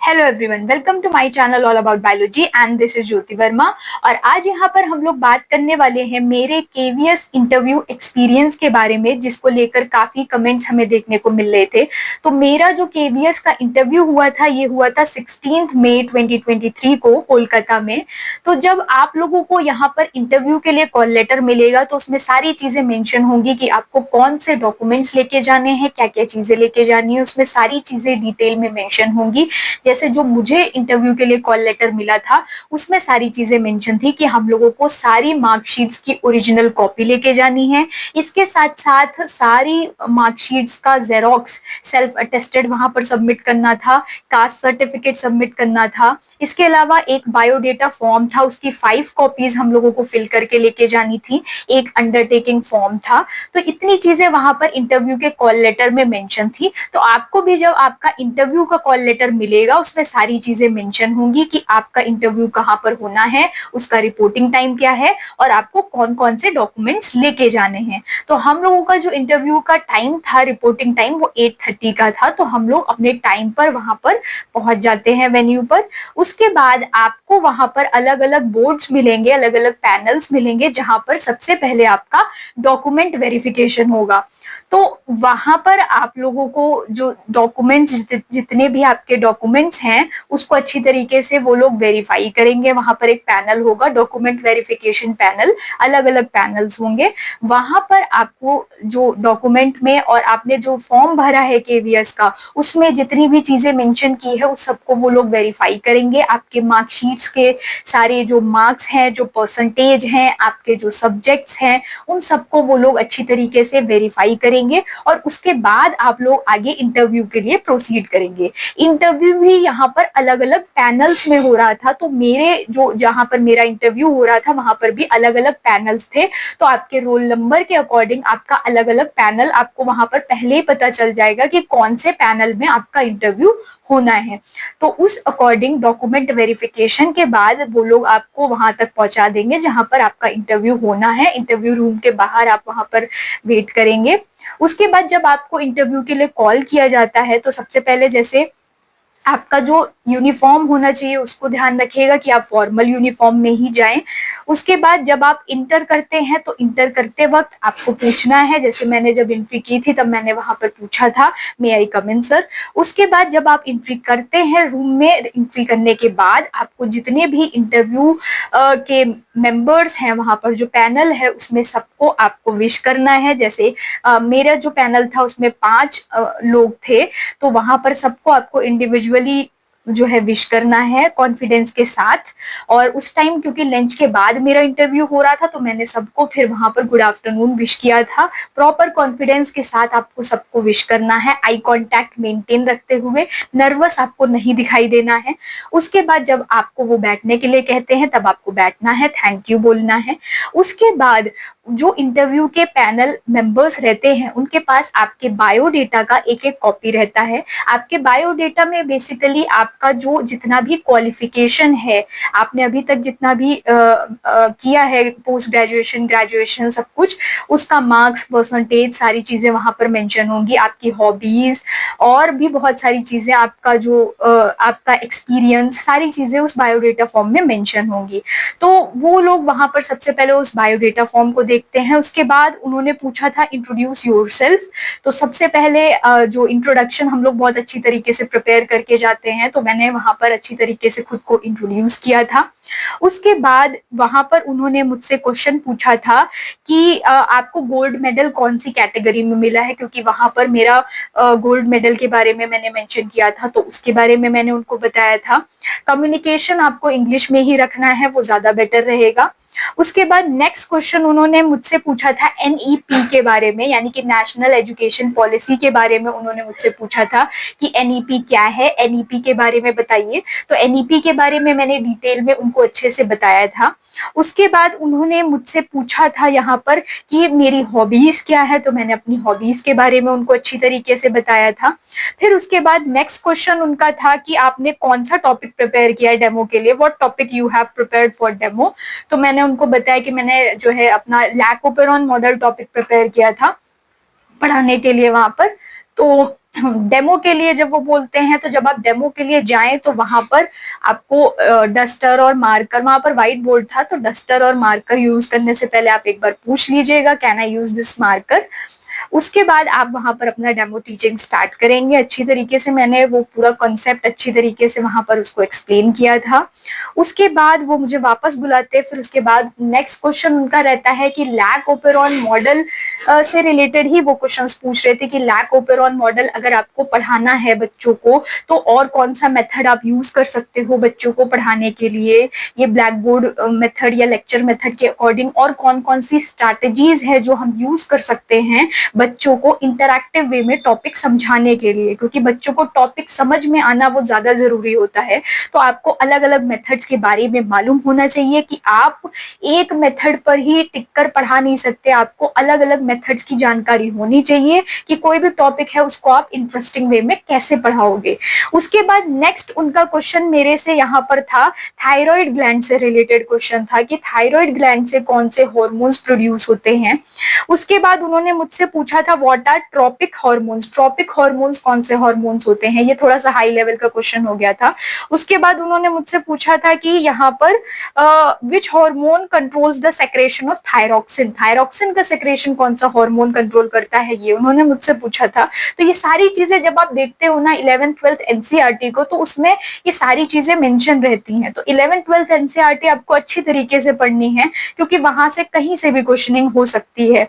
Hello everyone, welcome to my channel all about biology and this is Jyoti Verma. और आज यहाँ पर हम लोग बात करने वाले हैं मेरे केवीएस इंटरव्यू एक्सपीरियंस के बारे में, जिसको लेकर काफी कमेंट्स हमें देखने को मिल रहे थे। तो मेरा जो केवीएस का इंटरव्यू हुआ था, ये हुआ था 16 मई 2023 को कोलकाता में। तो जब आप लोगों को यहाँ पर इंटरव्यू के लिए कॉल लेटर मिलेगा तो उसमें सारी चीजें मेंशन होंगी कि आपको कौन से डॉक्यूमेंट्स लेके जाने हैं, क्या क्या चीजें लेके जानी है, उसमें सारी चीजें डिटेल में मेंशन होंगी। जैसे जो मुझे इंटरव्यू के लिए कॉल लेटर मिला था उसमें सारी चीजें मेंशन थी कि हम लोगों को सारी मार्कशीट्स की ओरिजिनल कॉपी लेके जानी है। इसके साथ साथ सारी मार्कशीट्स का जेरोक्स सेल्फ अटेस्टेड वहां पर सबमिट करना था, कास्ट सर्टिफिकेट सबमिट करना था। इसके अलावा एक बायोडेटा फॉर्म था, उसकी 5 कॉपीज हम लोगों को फिल करके लेके जानी थी। एक अंडरटेकिंग फॉर्म था। तो इतनी चीजें वहां पर इंटरव्यू के कॉल लेटर में मेंशन थी। तो आपको भी जब आपका इंटरव्यू का कॉल लेटर मिलेगा उसमें सारी चीजें मेंशन होंगी कि आपका इंटरव्यू कहाँ पर होना है, उसका रिपोर्टिंग टाइम क्या है और आपको कौन कौन से डॉक्यूमेंट्स लेके जाने हैं। तो हम लोगों का जो इंटरव्यू का टाइम था, रिपोर्टिंग टाइम, वो 8:30 का था। तो हम लोग अपने टाइम पर वहां पर पहुंच जाते हैं वेन्यू पर। उसके बाद आपको वहां पर अलग अलग बोर्ड्स मिलेंगे, अलग अलग पैनल्स मिलेंगे, जहां पर सबसे पहले आपका डॉक्यूमेंट वेरिफिकेशन होगा। तो वहां पर आप लोगों को जो डॉक्यूमेंट्स, जितने भी आपके डॉक्यूमेंट्स हैं, उसको अच्छी तरीके से वो लोग वेरीफाई करेंगे। वहां पर एक पैनल होगा, डॉक्यूमेंट वेरिफिकेशन पैनल, अलग अलग पैनल्स होंगे। वहां पर आपको जो डॉक्यूमेंट में और आपने जो फॉर्म भरा है केवीएस का, उसमें जितनी भी चीजें मेंशन की है उस सबको वो लोग वेरीफाई करेंगे। आपके मार्कशीट्स के सारे जो मार्क्स हैं, जो परसेंटेज हैं, आपके जो सब्जेक्ट्स हैं, उन सबको वो लोग अच्छी तरीके से वेरीफाई करेंगे और उसके बाद आप लोग आगे इंटरव्यू के लिए प्रोसीड करेंगे। इंटरव्यू भी यहाँ पर अलग अलग पैनल्स में हो रहा था। तो मेरे जो जहां पर मेरा इंटरव्यू हो रहा था वहां पर भी अलग अलग पैनल्स थे। तो आपके रोल नंबर के अकॉर्डिंग आपका अलग अलग पैनल, आपको वहां पर पहले ही पता चल जाएगा कि कौन से पैनल में आपका इंटरव्यू होना है। तो उस अकॉर्डिंग डॉक्यूमेंट वेरिफिकेशन के बाद वो लोग आपको वहां तक पहुंचा देंगे जहां पर आपका इंटरव्यू होना है। इंटरव्यू रूम के बाहर आप वहां पर वेट करेंगे। उसके बाद जब आपको इंटरव्यू के लिए कॉल किया जाता है तो सबसे पहले जैसे आपका जो यूनिफॉर्म होना चाहिए उसको ध्यान रखिएगा कि आप फॉर्मल यूनिफॉर्म में ही जाएं। उसके बाद जब आप इंटर करते हैं तो इंटर करते वक्त आपको पूछना है, जैसे मैंने जब एंट्री की थी तब मैंने वहां पर पूछा था, मे आई कम इन सर। उसके बाद जब आप एंट्री करते हैं रूम में, एंट्री करने के बाद आपको जितने भी इंटरव्यू के मेंबर्स हैं, वहां पर जो पैनल है उसमें सबको आपको विश करना है। जैसे मेरा जो पैनल था उसमें 5 लोग थे। तो वहां पर सबको आपको इंडिविजुअली जो है विश करना है कॉन्फिडेंस के साथ। और उस टाइम क्योंकि लंच के बाद मेरा इंटरव्यू हो रहा था तो मैंने सबको फिर वहां पर गुड आफ्टरनून विश किया था। प्रॉपर कॉन्फिडेंस के साथ आपको सबको विश करना है, आई कांटेक्ट मेंटेन रखते हुए, नर्वस आपको नहीं दिखाई देना है। उसके बाद जब आपको वो बैठने के लिए कहते हैं तब आपको बैठना है, थैंक यू बोलना है। उसके बाद जो इंटरव्यू के पैनल मेंबर्स रहते हैं उनके पास आपके बायोडेटा का एक एक कॉपी रहता है। आपके बायोडेटा में बेसिकली आपका जो जितना भी क्वालिफिकेशन है, आपने अभी तक जितना भी किया है, पोस्ट ग्रेजुएशन, ग्रेजुएशन, सब कुछ, उसका मार्क्स, परसेंटेज, सारी चीजें वहां पर मेंशन होंगी। आपकी हॉबीज और भी बहुत सारी चीजें, आपका जो आपका एक्सपीरियंस, सारी चीजें उस बायोडेटा फॉर्म में मेंशन होंगी। तो वो लोग वहां पर सबसे पहले उस बायोडेटा फॉर्म को देखते हैं। उसके बाद उन्होंने पूछा था इंट्रोड्यूस योरसेल्फ। तो सबसे पहले जो इंट्रोडक्शन हम लोग बहुत अच्छी तरीके से प्रिपेयर करके जाते हैं, तो मैंने वहां पर अच्छी तरीके से खुद को इंट्रोड्यूस किया था। उसके बाद वहां पर उन्होंने मुझसे क्वेश्चन पूछा था कि आपको गोल्ड मेडल कौन सी कैटेगरी में मिला है, क्योंकि वहां पर मेरा गोल्ड मेडल के बारे में मैंने मेंशन किया था तो उसके बारे में मैंने उनको बताया था। कम्युनिकेशन आपको इंग्लिश में ही रखना है, वो ज्यादा बेटर रहेगा। उसके बाद नेक्स्ट क्वेश्चन उन्होंने मुझसे पूछा था एनईपी के बारे में, यानी कि नेशनल एजुकेशन पॉलिसी के बारे में उन्होंने मुझसे पूछा था कि एनईपी क्या है, एनईपी के बारे में बताइए। तो एनईपी के बारे में मैंने डिटेल में उनको अच्छे से बताया था। उसके बाद उन्होंने मुझसे पूछा था यहाँ पर कि मेरी हॉबीज क्या है, तो मैंने अपनी हॉबीज के बारे में उनको अच्छी तरीके से बताया था। फिर उसके बाद नेक्स्ट क्वेश्चन उनका था कि आपने कौन सा टॉपिक प्रिपेयर किया है डेमो के लिए, what topic you have prepared for demo. तो मैंने उनको बताया कि मैंने जो है अपना lac operon model topic prepare किया था पढ़ाने के लिए वहां पर। तो डेमो के लिए जब वो बोलते हैं, तो जब आप डेमो के लिए जाएं तो वहां पर आपको डस्टर और मार्कर, वहां पर व्हाइट बोर्ड था तो डस्टर और मार्कर यूज करने से पहले आप एक बार पूछ लीजिएगा can I use this marker. उसके बाद आप वहां पर अपना डेमो टीचिंग स्टार्ट करेंगे अच्छी तरीके से। मैंने वो पूरा कॉन्सेप्ट अच्छी तरीके से वहां पर उसको एक्सप्लेन किया था। उसके बाद वो मुझे वापस बुलाते, फिर उसके बाद नेक्स्ट क्वेश्चन उनका रहता है कि लैक ओपेरॉन मॉडल से रिलेटेड ही वो क्वेश्चंस पूछ रहे थे कि लैक ओपेरॉन मॉडल अगर आपको पढ़ाना है बच्चों को तो और कौन सा मेथड आप यूज कर सकते हो बच्चों को पढ़ाने के लिए, ये ब्लैक बोर्ड मेथड या लेक्चर मेथड के अकॉर्डिंग और कौन कौन सी स्ट्रैटेजीज है जो हम यूज कर सकते हैं बच्चों को इंटरैक्टिव वे में टॉपिक समझाने के लिए, क्योंकि बच्चों को टॉपिक समझ में आना वो ज्यादा जरूरी होता है। तो आपको अलग अलग मेथड्स के बारे में मालूम होना चाहिए कि आप एक मेथड पर ही टिक कर पढ़ा नहीं सकते, आपको अलग अलग मेथड्स की जानकारी होनी चाहिए कि कोई भी टॉपिक है उसको आप इंटरेस्टिंग वे में कैसे पढ़ाओगे। उसके बाद नेक्स्ट उनका क्वेश्चन मेरे से यहाँ पर था थायराइड ग्लैंड से रिलेटेड क्वेश्चन था कि थायराइड ग्लैंड से कौन से हॉर्मोन्स प्रोड्यूस होते हैं। उसके बाद उन्होंने मुझसे पूछा था what are tropic hormones, tropic hormones कौन से हॉर्मोन्स होते हैं, ये थोड़ा सा हाई लेवल का क्वेश्चन हो गया था। उसके बाद उन्होंने मुझसे पूछा था कि यहाँ पर which hormone controls the secretion of thyroxine, thyroxine का सेक्रेशन कौन सा हार्मोन कंट्रोल करता है, ये उन्होंने मुझसे पूछा था। तो ये सारी चीजें जब आप देखते हो ना 11th 12th एनसीईआरटी को, तो उसमें ये सारी चीजें मेंशन रहती हैं। तो 11th 12th एनसीईआरटी आपको अच्छी तरीके से पढ़नी है क्योंकि वहां से कहीं से भी क्वेश्चनिंग हो सकती है।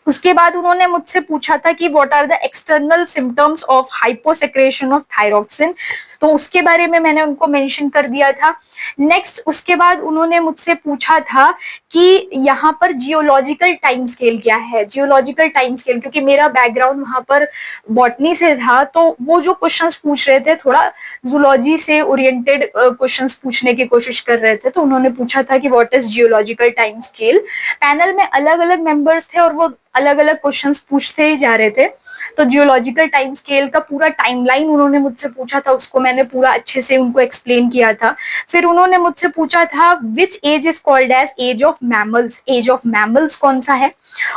उसके बाद उन्होंने मुझसे पूछा था कि what are the external symptoms of hyposecretion of thyroxine, तो उसके बारे में मैंने उनको मेंशन कर दिया था। नेक्स्ट उसके बाद उन्होंने मुझसे पूछा था कि यहाँ पर जियोलॉजिकल टाइम स्केल क्या है, जियोलॉजिकल टाइम स्केल, क्योंकि मेरा बैकग्राउंड वहां पर बॉटनी से था तो वो जो क्वेश्चंस पूछ रहे थे थोड़ा जूलॉजी से ओरिएंटेड क्वेश्चंस पूछने की कोशिश कर रहे थे। तो उन्होंने पूछा था कि what is geological time scale. Panel में अलग अलग मेंबर्स थे और वो अलग अलग क्वेश्चंस पूछते ही जा रहे थे। तो जियोलॉजिकल टाइम स्केल का पूरा टाइमलाइन उन्होंने मुझसे पूछा था, उसको मैंने पूरा अच्छे से उनको एक्सप्लेन किया था। फिर उन्होंने मुझसे पूछा था which age is called age age of mammals, age of mammals कौन सा है।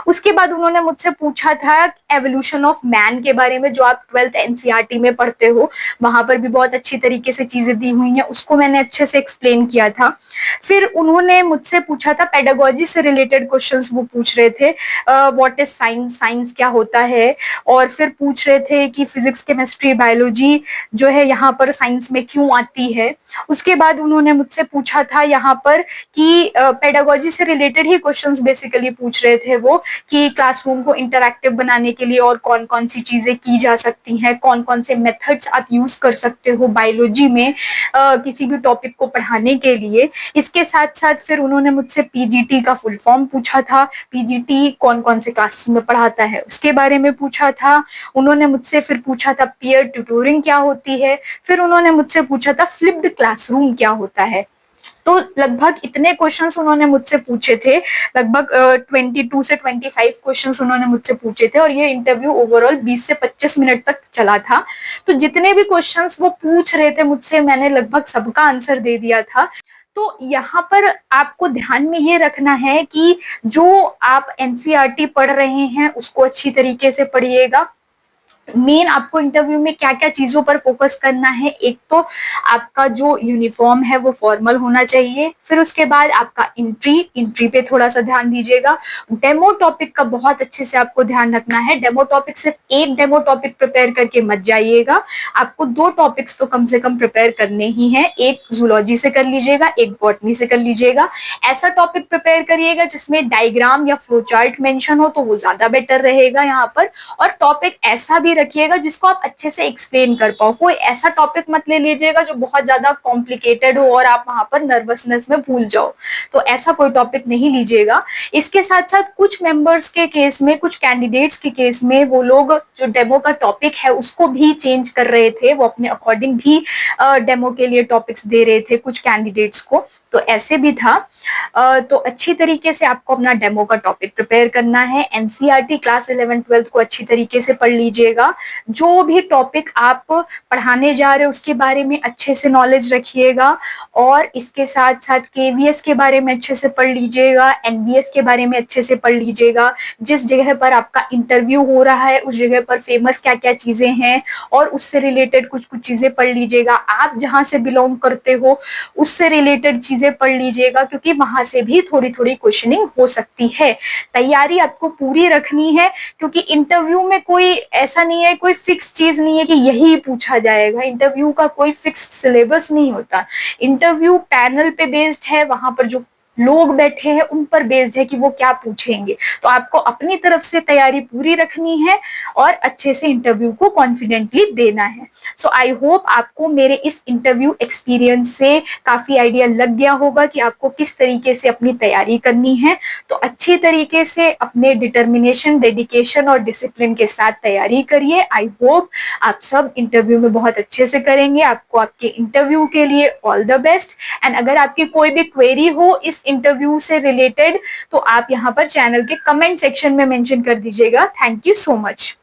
उसके बाद उन्होंने मुझसे पूछा था एवोल्यूशन ऑफ मैन के बारे में, जो आप 12th एनसीईआरटी में पढ़ते हो, वहां पर भी बहुत अच्छी तरीके से चीजें दी हुई हैं, उसको मैंने अच्छे से एक्सप्लेन किया था। फिर उन्होंने मुझसे पूछा था पेडागोजी से रिलेटेड क्वेश्चंस वो पूछ रहे थे, व्हाट इज साइंस, साइंस क्या होता है, और फिर पूछ रहे थे कि फिजिक्स केमिस्ट्री बायोलॉजी जो है यहाँ पर साइंस में क्यों आती है। उसके बाद उन्होंने मुझसे पूछा था यहाँ पर कि पेडागोजी से रिलेटेड ही क्वेश्चंस बेसिकली पूछ रहे थे वो, कि क्लासरूम को इंटरैक्टिव बनाने के लिए और कौन कौन सी चीजें की जा सकती हैं, कौन कौन से मेथड्स आप यूज कर सकते हो बायोलॉजी में किसी भी टॉपिक को पढ़ाने के लिए। इसके साथ साथ फिर उन्होंने मुझसे पीजीटी का फुल फॉर्म पूछा था, पीजीटी कौन कौन से क्लासेस में पढ़ाता है उसके बारे में पूछा था। उन्होंने मुझसे फिर पूछा था पीयर ट्यूटोरिंग क्या होती है। फिर उन्होंने मुझसे पूछा था फ्लिप्ड क्लासरूम क्या होता है। तो लगभग इतने क्वेश्चंस उन्होंने मुझसे पूछे थे, लगभग 22 से 25 क्वेश्चंस उन्होंने मुझसे पूछे थे और ये इंटरव्यू ओवरऑल 20 से 25 मिनट तक चला था। तो जितने भी क्वेश्चंस वो पूछ रहे थे मुझसे, मैंने लगभग सबका आंसर दे दिया था। तो यहाँ पर आपको ध्यान में ये रखना है कि जो आप एनसीईआरटी पढ़ रहे हैं उसको अच्छी तरीके से पढ़िएगा। मेन आपको इंटरव्यू में क्या क्या चीजों पर फोकस करना है, एक तो आपका जो यूनिफॉर्म है वो फॉर्मल होना चाहिए। फिर उसके बाद आपका एंट्री पे थोड़ा सा ध्यान दीजिएगा। डेमो टॉपिक का बहुत अच्छे से आपको ध्यान रखना है। डेमो टॉपिक सिर्फ एक डेमो टॉपिक प्रिपेयर करके मत जाइएगा, आपको 2 टॉपिक्स तो कम से कम प्रिपेयर करने ही हैं। एक जूलॉजी से कर लीजिएगा, एक बॉटनी से कर लीजिएगा। ऐसा टॉपिक प्रिपेयर करिएगा जिसमें डायग्राम या फ्लो चार्ट मेंशन हो तो वो ज्यादा बेटर रहेगा यहाँ पर। और टॉपिक ऐसा भी रखिएगा जिसको आप अच्छे से एक्सप्लेन कर पाओ। कोई ऐसा टॉपिक मत ले लीजिएगा जो बहुत ज्यादा कॉम्प्लिकेटेड हो और आप वहां पर नर्वसनेस में भूल जाओ, तो ऐसा कोई टॉपिक नहीं लीजिएगा। इसके साथ साथ कुछ मेंबर्स के केस में, कुछ कैंडिडेट्स के केस में वो लोग जो डेमो का टॉपिक है उसको भी चेंज कर रहे थे, वो अपने अकॉर्डिंग भी डेमो के लिए टॉपिक्स दे रहे थे कुछ कैंडिडेट्स को, तो ऐसे भी था। तो अच्छी तरीके से आपको अपना डेमो का टॉपिक प्रिपेयर करना है। एनसीईआरटी क्लास 11 12 को अच्छी तरीके से पढ़ लीजिएगा। रखिएगा। जो भी टॉपिक आप पढ़ाने जा रहे हो उसके बारे में अच्छे से नॉलेज रखिएगा, और इसके साथ साथ केवीएस के बारे में अच्छे से पढ़ लीजिएगा, एनबीएस के बारे में अच्छे से पढ़ लीजिएगा। जिस जगह पर आपका इंटरव्यू हो रहा है उस जगह पर फेमस क्या क्या चीजें हैं और उससे रिलेटेड कुछ कुछ चीजें पढ़ लीजिएगा। आप जहां से बिलोंग करते हो उससे रिलेटेड चीजें पढ़ लीजिएगा, क्योंकि वहां से भी थोड़ी थोड़ी क्वेश्चनिंग हो सकती है। तैयारी आपको पूरी रखनी है, क्योंकि इंटरव्यू में कोई ऐसा नहीं है, कोई फिक्स चीज नहीं है कि यही पूछा जाएगा। इंटरव्यू का कोई फिक्स सिलेबस नहीं होता। इंटरव्यू पैनल पे बेस्ड है, वहां पर जो लोग बैठे हैं उन पर बेस्ड है कि वो क्या पूछेंगे। तो आपको अपनी तरफ से तैयारी पूरी रखनी है और अच्छे से इंटरव्यू को कॉन्फिडेंटली देना है। सो आई होप आपको मेरे इस इंटरव्यू एक्सपीरियंस से काफी आइडिया लग गया होगा कि आपको किस तरीके से अपनी तैयारी करनी है। तो अच्छी तरीके से अपने डिटर्मिनेशन, डेडिकेशन और डिसिप्लिन के साथ तैयारी करिए। आई होप आप सब इंटरव्यू में बहुत अच्छे से करेंगे। आपको आपके इंटरव्यू के लिए ऑल द बेस्ट। एंड अगर आपकी कोई भी क्वेरी हो इस इंटरव्यू से रिलेटेड तो आप यहाँ पर चैनल के कमेंट सेक्शन में मेंशन कर दीजिएगा। Thank you so much.